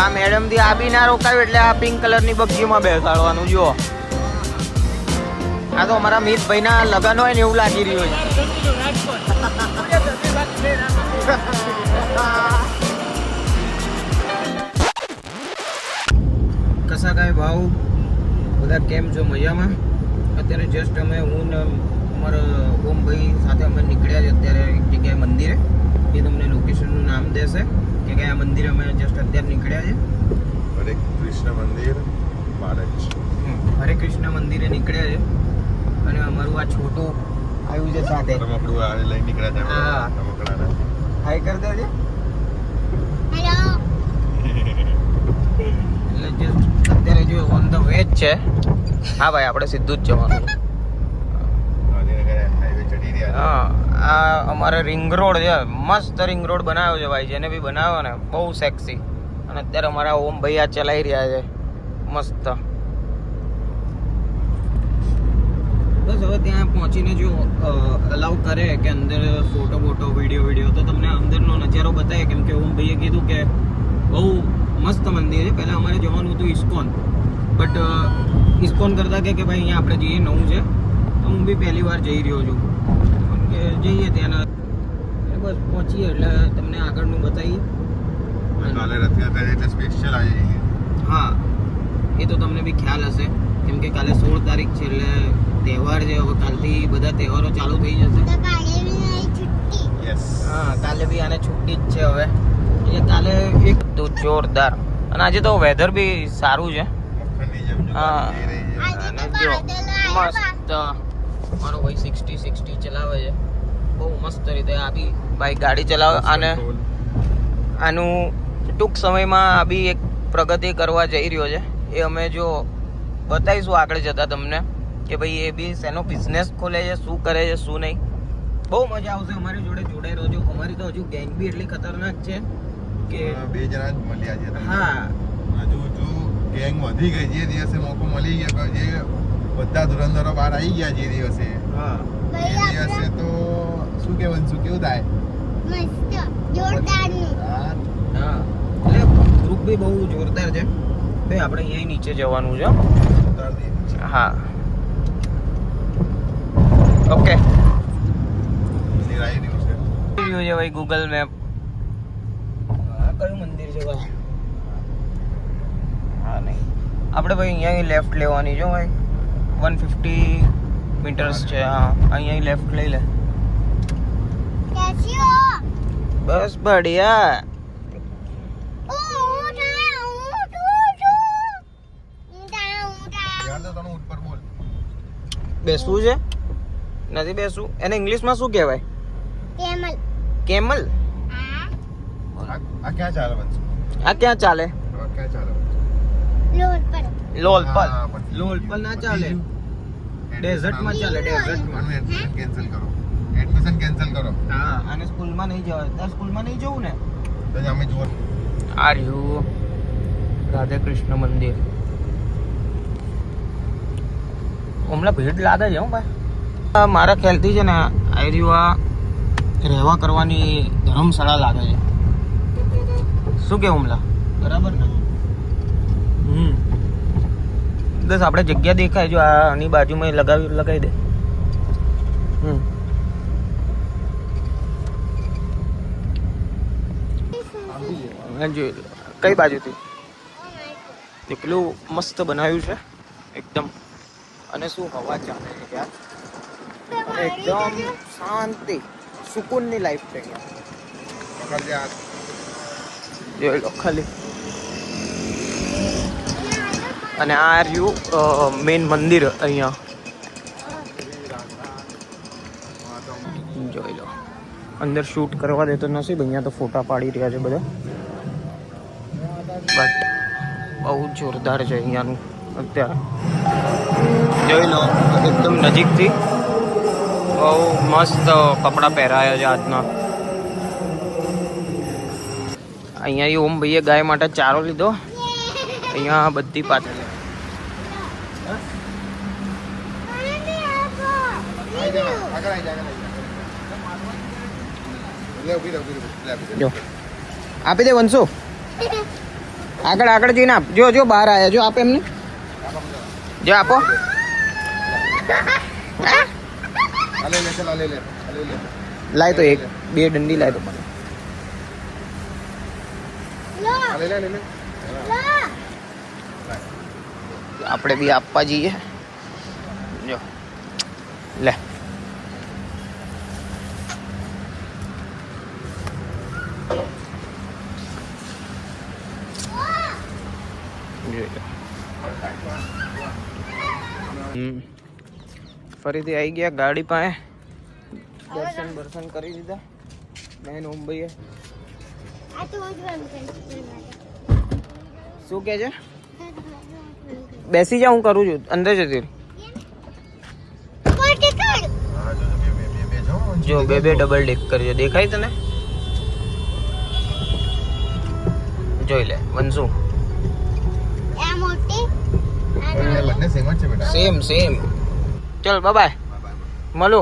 આ મેડમ થી આ બી ના રોકાયું એટલે આ પિંક કલર ની બગીમાં બેસાડવાનું જુઓ. આ તો અમારા મિતભાઈ ના લગન હોય ને એવું લાગી રહ્યું છે. કસા કાંઈ ભાવ બધા કેમ છો? મજામાં? અત્યારે જસ્ટ અમે હું ને અમારા ઓમભાઈ સાથે અમે નીકળ્યા છે અત્યારે એક જગ્યાએ મંદિરે. એ તમને લોકેશનનું નામ દેશે કે કયા મંદિરે અમે જસ્ટ અત્યારે નીકળ્યા છે. હરે કૃષ્ણ મંદિર બારજ. હરે કૃષ્ણ મંદિરે નીકળ્યા છે અને અમારું આ છોટું આવ્યું છે સાથે. રમકડું આ લઈને નીકળ્યા છે. હા. રમકડાના હાય કરી દેજે. એટલે જસ્ટ અત્યારે જો ઓન ધ વે જ છે. હા ભાઈ, આપણે સીધું જ જવાનું. હાઈવે ચડી રહ્યા. હા, આ અમારે રિંગ રોડ છે. મસ્ત રિંગ રોડ બનાવ્યો છે ભાઈ. જેને બી બનાવ્યો ને બહુ સેક્સી. અને અત્યારે અમારા ઓમ ભાઈ આ ચલાવી રહ્યા છે મસ્ત. બસ હવે ત્યાં પહોંચીને જો અલાઉ કરે કે અંદર ફોટો વિડીયો તો તમને અંદરનો નજારો બતાવે. કેમ કે ઓમ ભાઈએ કીધું કે બહુ મસ્ત મંદિર છે. પહેલાં અમારે જવાનું હતું ઇસ્કોન, બટ ઇસ્કોન કરતાં કે ભાઈ અહીંયા આપણે જઈએ, નવું છે. તો હું બી પહેલી વાર જઈ રહ્યો છું કે જઈએ ત્યાંના. બસ પહોંચીએ એટલે તમને આગળનું બતાવીએ. કાલે રથયાત્રા એટલે સ્પેશિયલ આવી જઈએ. હા, એ તો તમને બી ખ્યાલ હશે કેમ કે કાલે 16 તારીખ છે એટલે તહેવાર છે. હવે કાલથી બધા તહેવારો ચાલુ થઈ જશે. યસ. હા, કાલે બી આને છુટ્ટી જ છે હવે. એટલે કાલે એક તો જોરદાર. અને આજે તો વેધર બી સારું છે. મક્ખનની જેમ જો હા. બાજી રહી છે. અને જો મસ્ત મારો ભાઈ 60 ચલાવે છે બહુ મસ્ત રીતે. આ બી ભાઈ ગાડી ચલાવે. અને આનું ટૂંક સમયમાં આ બી એક પ્રગતિ કરવા જઈ રહ્યો છે. એ અમે જો બતાવીશું આગળ જતા તમને કે ભાઈ એ બી શેનો બિઝનેસ ખોલે છે, શું કરે છે, શું નહીં. બહુ મજા આવશે. અમારી જોડે જોડાઈ રહેજો. અમારી તો હજુ ગેંગ બી એટલી ખતરનાક છે કે બે જણા જ મળ્યા છે. હા, હજુ ગેંગ વધી ગઈ. જે દિવસે મોકો મળી ગયો, જે બધા ધુરંધરો બહાર આવી ગયા જે દિવસે, હા, એ દિવસે તો શું કેવું થાય? હા. એટલે ગ્રુપ બી બહુ જોરદાર છે. ભાઈ આપણે અહીંયા નીચે જવાનું છે. હા, ઓકે. ભાઈ ગૂગલ મેપ. આ કયું મંદિર છે ભાઈ? હા, નહીં. આપણે ભાઈ અહીંયા લેફ્ટ લેવાની છે ભાઈ. 150 મીટર્સ છે. હા, અહીંયા લેફ્ટ લઈ લે. બસ બઢિયા. બેસવું છે? નથી બેસવું. એને ઇંગ્લિશમાં શું કહેવાય? કેમલ. આ ક્યાં ચાલે બનશે? આ ક્યાં ચાલે? ક્યાં ચાલે? લોલપલ. લોલપલ ના ચાલે. ડેઝર્ટમાં ચાલે. ડેઝર્ટમાં. કેન્સલ કરો. એડમિશન કેન્સલ કરો. હા, અને સ્કૂલમાં નહીં જવા. તાર સ્કૂલમાં નહીં જવું ને? તો અમે જો આ રહ્યું રાધે કૃષ્ણ મંદિર. હમણાં ભીડ લાગે છે હો ભાઈ. મારા ખ્યાલથી છે ને આ રહ્યું આ રહેવા કરવાની ધર્મશાળા લાગે છે. શું કે હુમલા બરાબર ને? બસ આપણે જગ્યા દેખાય જો આની બાજુમાં લગાવી દે. જોઈ કઈ બાજુથી એટલું મસ્ત બનાવ્યું છે એકદમ. અને શું હવા ચાલે છે યાર. એકદમ શાંતિ સુકૂનની લાઈફ છે જોઈ લો ખાલી. અને આ રહ્યું મેઇન મંદિર. અહીંયા જોઈ લો. અંદર શૂટ કરવા દેતો નથી. અહીંયા તો ફોટા પાડી રહ્યા છે બધા. બટ બહુ જોરદાર છે અહીંયાનું અત્યારે. જોઈ લો એકદમ નજીકથી. બહુ મસ્ત કપડાં પહેરાયા છે આજના. અહીંયા ઓમ ભાઈએ ગાય માટે ચારો લીધો. અહીંયા બધી પાછળ જો આપી દે વંશુ. આગળ આગળ જઈને આપ. જો જો બહાર આયા, જો આપ એમને, જો આપો. આ લે લે, ચાલ આ લે લે, આ લે લે. લાય તો એક બે ડંડી લાય તો. આ લે લે લે લે. આપણે બી આપવા જઈએ. જો લે. ફરીથી આવી ગયા ગાડી પાસે. દર્શન કરી દીધા બેન ઓમભાઈએ. શું કે છે? બેસી જા, હું કરું છું. અંદર જતી રહી. હા જો બે ડબલ ડેકર છે, દેખાય તને? જોઈ લે વંશુ. બંને સેમ જ છે બેટા. સેમ ચલ બાય બાય, મળો.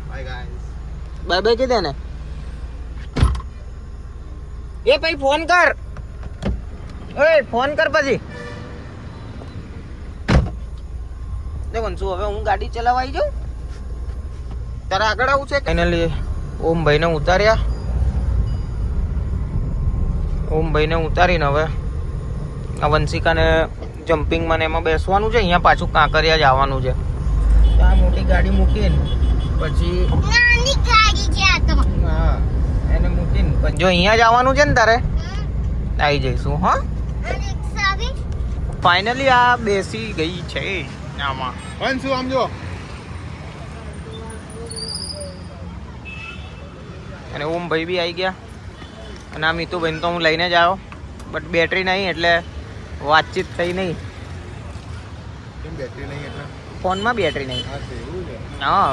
Bye guys. બાય બાય કીધે ને. એ ભાઈ ફોન કર. ઓય ફોન કર પછી. દેખ વંશુ, હવે હું ગાડી ચલાવવા આવી જાઉં. તારે આગળ આવું છે? ફાઇનલી ઓમભાઈને ઉતાર્યા. ઓમભાઈને ઉતારીને હવે આ વંશિકાને જમ્પિંગમાં ને એમાં બેસવાનું છે. અહીંયા પાછું કાંકરિયા જવાનું છે. આ મોટી ગાડી મૂકીને પછી હા એને મૂકીને જો અહીંયા જવાનું છે ને તારે આવી જઈશું. હા ફાઇનલી આ બેસી ગઈ છે આમાં. વંશુ આમ જો. અને ઓમભાઈ બી આવી ગયા. અને આ મીતુભાઈને તો હું લઈને જ આવ્યો, બટ બેટરી નહીં એટલે વાતચીત થઈ નહીં. કેમ બેટરી નહીં એટલે? ફોનમાં બેટરી નહીં. હા છે એવું છે. હા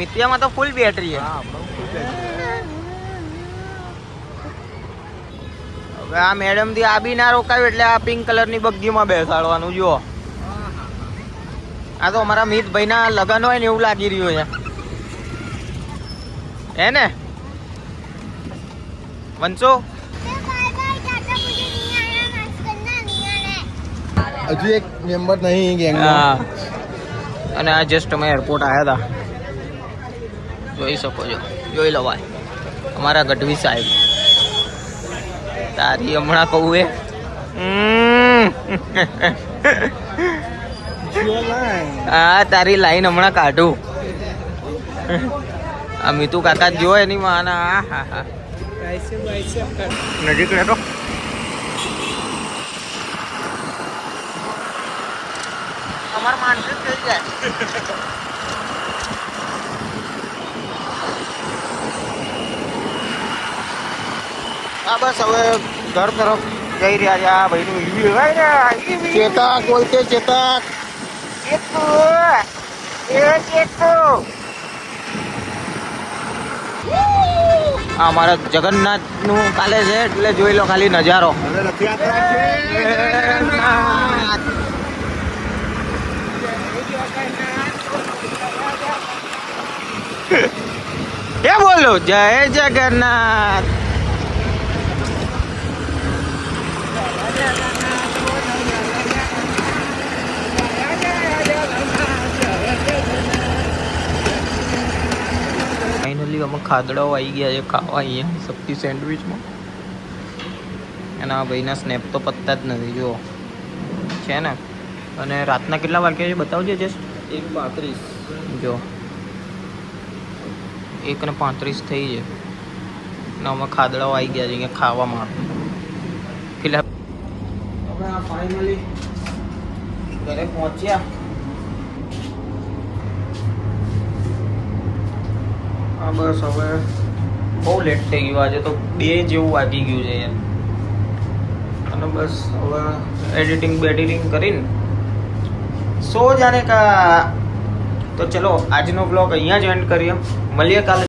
મિત્યામાં તો ફૂલ બેટરી છે. હા આપણું ફૂલ બેટરી. હવે આ મેડમ થી આ બી ના રોકાયું એટલે આ પિંક કલરની બગ્ગીમાં બેસાડવાનું. જુઓ, આ તો અમારા મિતભાઈ ના લગન હોય ને એવું લાગી રહ્યું છે. હે ને વંશો? હજુ એક મેમ્બર નહીં ગેંગ. હા, અને આ જસ્ટ અમે એરપોર્ટ આવ્યા હતા. જોઈ શકો છો, જોઈ લો ભાઈ અમારા ગઢવી સાહેબ. તારી હમણાં કહું એ હા તારી લાઈન હમણાં કાઢું. આ મીતુ કાકા જો એની માના. હા હા નજીક રહેતો. અમાર માનસિક થઈ જાય. હા બસ હવે ઘર તરફ જઈ રહ્યા છે. આ ભાઈનું ચેતક બોલતે ચેતક. આ અમારા જગન્નાથ નું કાલે છે એટલે જોઈ લો ખાલી નજારો. હવે રથયાત્રા છે. કે બોલો જય જગન્નાથ. ફાઇનલી અમે ખાદડાઓ આવી ગયા છે ખાવા અહીંયા શક્તિ સેન્ડવિચમાં. અને આ ભાઈના સ્નેપ તો પત્તા જ નથી જુઓ છે ને. અને રાતના કેટલા વાગ્યા છે બતાવજો જસ્ટ. 1:35 જો 1:35 થઈ છે ને અમે ખાદડાઓ આવી ગયા છે અહીંયા ખાવામાં. ફિલહાલ હવે આ ફાઇનલી ઘરે પહોંચ્યા. હા બસ હવે બહુ લેટ થઈ ગયું. આજે તો 2 જેવું વાગી ગયું છે યાર. અને બસ હવે એડિટિંગ કરીને સો જાને કા. તો ચલો આજનો બ્લોગ અહીંયા જ એન્ડ કરીએ. મળીએ કાલે.